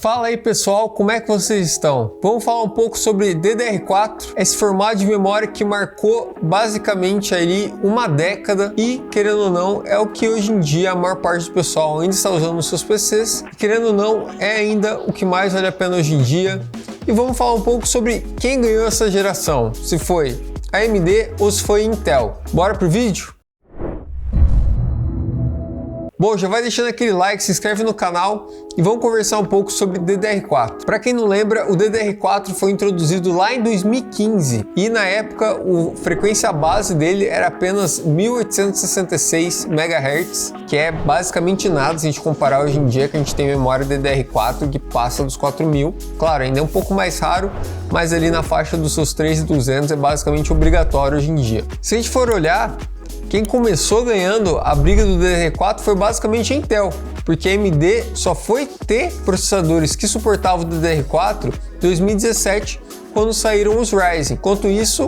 Fala aí pessoal, como é que vocês estão? Vamos falar um pouco sobre DDR4, esse formato de memória que marcou basicamente ali uma década e, querendo ou não, é o que hoje em dia a maior parte do pessoal ainda está usando nos seus PCs e, querendo ou não, é ainda o que mais vale a pena hoje em dia. E vamos falar um pouco sobre quem ganhou essa geração, se foi AMD ou se foi Intel. Bora pro vídeo? Bom, já vai deixando aquele like, se inscreve no canal e vamos conversar um pouco sobre DDR4. Para quem não lembra, o DDR4 foi introduzido lá em 2015 e na época a frequência base dele era apenas 1866 MHz, que é basicamente nada se a gente comparar hoje em dia que a gente tem memória DDR4 que passa dos 4000. Claro, ainda é um pouco mais raro, mas ali na faixa dos seus 3200 é basicamente obrigatório hoje em dia. Se a gente for olhar, quem começou ganhando a briga do DDR4 foi basicamente a Intel, porque a AMD só foi ter processadores que suportavam o DDR4 em 2017, quando saíram os Ryzen. Enquanto isso,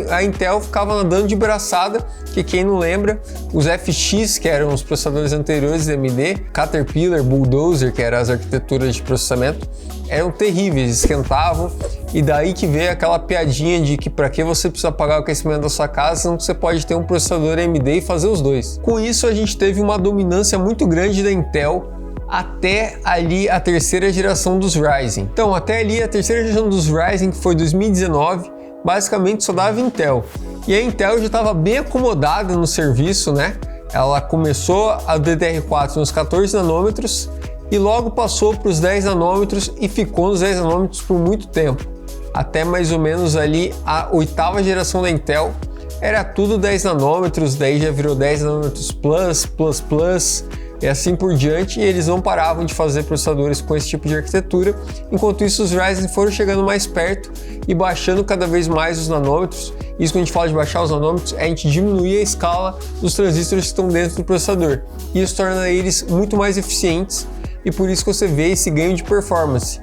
a Intel ficava nadando de braçada, que quem não lembra, os FX, que eram os processadores anteriores da AMD, Caterpillar, Bulldozer, que eram as arquiteturas de processamento, eram terríveis, esquentavam, e daí que veio aquela piadinha de que para que você precisa pagar o aquecimento da sua casa, senão você pode ter um processador AMD e fazer os dois. Com isso, a gente teve uma dominância muito grande da Intel até ali a terceira geração dos Ryzen. Então, até ali a terceira geração dos Ryzen, que foi 2019, basicamente só dava Intel. E a Intel já estava bem acomodada no serviço, né? Ela começou a DDR4 nos 14 nanômetros e logo passou para os 10 nanômetros e ficou nos 10 nanômetros por muito tempo. Até mais ou menos ali a oitava geração da Intel era tudo 10 nanômetros, daí já virou 10 nanômetros plus, e assim por diante, e eles não paravam de fazer processadores com esse tipo de arquitetura. Enquanto isso, os Ryzen foram chegando mais perto e baixando cada vez mais os nanômetros. Isso, quando a gente fala de baixar os nanômetros, é a gente diminuir a escala dos transistores que estão dentro do processador. Isso torna eles muito mais eficientes e por isso que você vê esse ganho de performance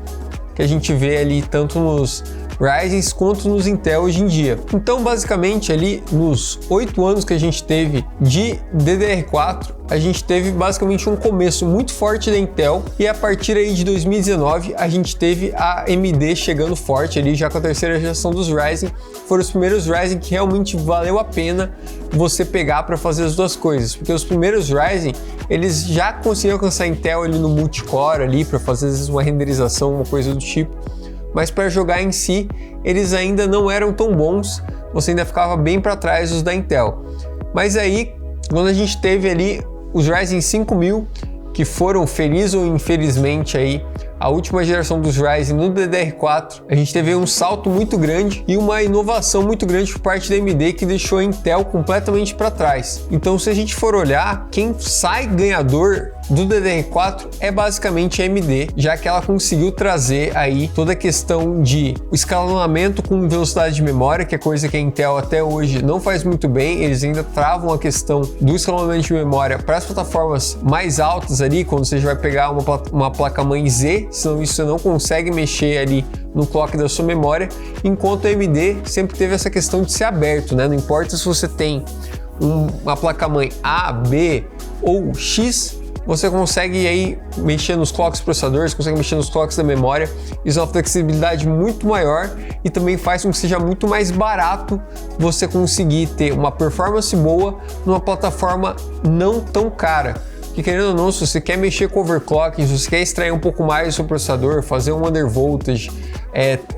que a gente vê ali tanto nos Ryzen quanto nos Intel hoje em dia. Então, basicamente, ali nos 8 anos que a gente teve de DDR4, a gente teve basicamente um começo muito forte da Intel e a partir aí de 2019 a gente teve a AMD chegando forte ali já com a terceira geração dos Ryzen. Foram os primeiros Ryzen que realmente valeu a pena você pegar para fazer as duas coisas, porque os primeiros Ryzen eles já conseguiam alcançar a Intel ali no multicore ali para fazer às vezes uma renderização, uma coisa do tipo. Mas para jogar em si, eles ainda não eram tão bons, você ainda ficava bem para trás dos da Intel. Mas aí, quando a gente teve ali os Ryzen 5000, que foram, feliz ou infelizmente, aí, a última geração dos Ryzen no DDR4, a gente teve um salto muito grande e uma inovação muito grande por parte da AMD que deixou a Intel completamente para trás. Então, se a gente for olhar, quem sai ganhador do DDR4 é basicamente a AMD, já que ela conseguiu trazer aí toda a questão de escalonamento com velocidade de memória, que é coisa que a Intel até hoje não faz muito bem. Eles ainda travam a questão do escalonamento de memória para as plataformas mais altas ali, quando você já vai pegar uma placa-mãe Z, senão isso você não consegue mexer ali no clock da sua memória, enquanto a AMD sempre teve essa questão de ser aberto, né? Não importa se você tem uma placa-mãe A, B ou X, você consegue aí mexer nos clocks dos processadores, consegue mexer nos clocks da memória. Isso é uma flexibilidade muito maior e também faz com que seja muito mais barato você conseguir ter uma performance boa numa plataforma não tão cara. Que, querendo ou não, se você quer mexer com overclocking, se você quer extrair um pouco mais do seu processador, fazer um undervoltage,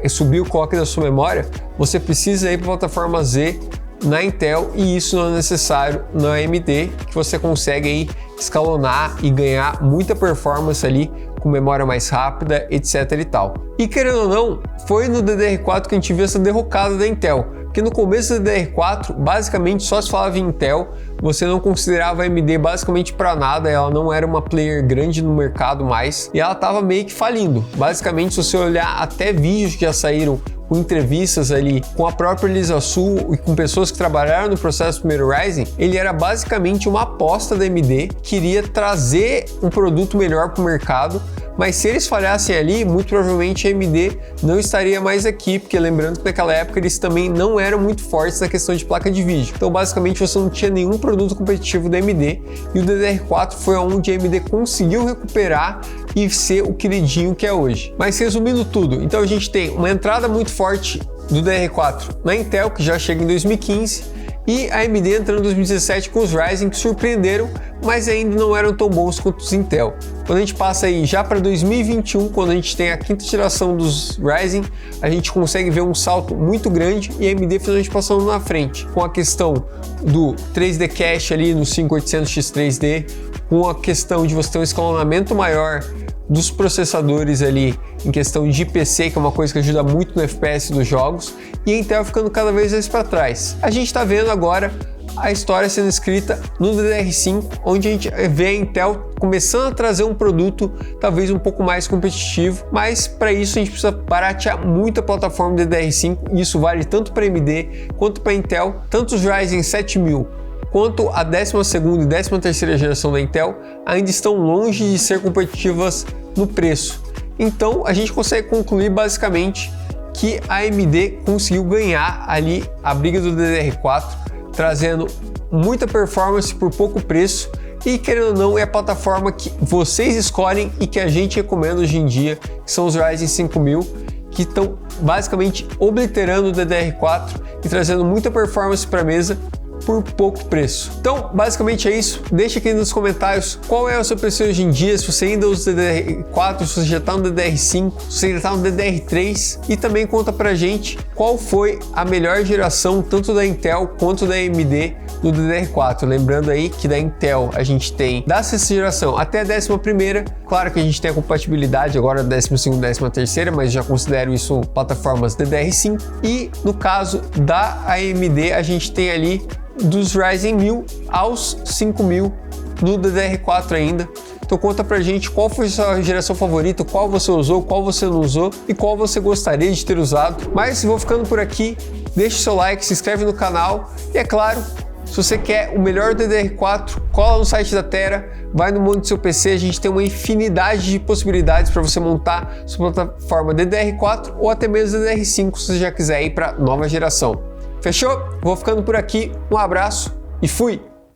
subir o clock da sua memória, você precisa ir para a plataforma Z na Intel e isso não é necessário na AMD, que você consegue aí escalonar e ganhar muita performance ali com memória mais rápida, etc e tal. E querendo ou não, foi no DDR4 que a gente viu essa derrocada da Intel, porque no começo do DDR4 basicamente só se falava em Intel, você não considerava a AMD basicamente para nada, ela não era uma player grande no mercado mais e ela estava meio que falindo. Basicamente, se você olhar até vídeos que já saíram com entrevistas ali com a própria Lisa Su e com pessoas que trabalharam no processo do primeiro Ryzen, ele era basicamente uma aposta da AMD, queria trazer um produto melhor para o mercado, Mas se eles falhassem ali, muito provavelmente a AMD não estaria mais aqui, porque lembrando que naquela época eles também não eram muito fortes na questão de placa de vídeo. Então basicamente você não tinha nenhum produto competitivo da AMD, e o DDR4 foi onde a AMD conseguiu recuperar e ser o queridinho que é hoje. Mas resumindo tudo, então a gente tem uma entrada muito forte do DDR4 na Intel, que já chega em 2015, e a AMD entrando em 2017 com os Ryzen, que surpreenderam, mas ainda não eram tão bons quanto os Intel. Quando a gente passa aí já para 2021, quando a gente tem a quinta geração dos Ryzen, a gente consegue ver um salto muito grande e a AMD finalmente passando na frente, com a questão do 3D Cache ali no 5800X 3D, com a questão de você ter um escalonamento maior dos processadores ali em questão de IPC, que é uma coisa que ajuda muito no FPS dos jogos, e a Intel ficando cada vez mais para trás. A gente está vendo agora a história sendo escrita no DDR5, onde a gente vê a Intel começando a trazer um produto talvez um pouco mais competitivo, mas para isso a gente precisa baratear muito a plataforma DDR5, e isso vale tanto para AMD quanto para Intel. Tanto os Ryzen 7000 quanto a 12ª e 13ª geração da Intel ainda estão longe de ser competitivas no preço. Então a gente consegue concluir basicamente que a AMD conseguiu ganhar ali a briga do DDR4, trazendo muita performance por pouco preço, e querendo ou não é a plataforma que vocês escolhem e que a gente recomenda hoje em dia, que são os Ryzen 5000, que estão basicamente obliterando o DDR4 e trazendo muita performance para a mesa por pouco preço. Então, basicamente é isso. Deixa aqui nos comentários qual é o seu PC hoje em dia, se você ainda usa DDR4, se você já está no DDR5, se você ainda está no DDR3, e também conta pra gente qual foi a melhor geração tanto da Intel quanto da AMD no DDR4. Lembrando aí que da Intel a gente tem da sexta geração até a 11ª, claro que a gente tem a compatibilidade agora da 12ª e 13ª, mas já considero isso plataformas DDR5, e no caso da AMD a gente tem ali dos Ryzen 1000 aos 5000 no DDR4 ainda. Então conta pra gente qual foi a sua geração favorita, qual você usou, qual você não usou e qual você gostaria de ter usado. Mas vou ficando por aqui, deixa o seu like, se inscreve no canal e é claro, se você quer o melhor DDR4, cola no site da Tera, vai no mundo do seu PC, a gente tem uma infinidade de possibilidades para você montar sua plataforma DDR4 ou até mesmo DDR5 se você já quiser ir para nova geração. Fechou? Vou ficando por aqui, um abraço e fui!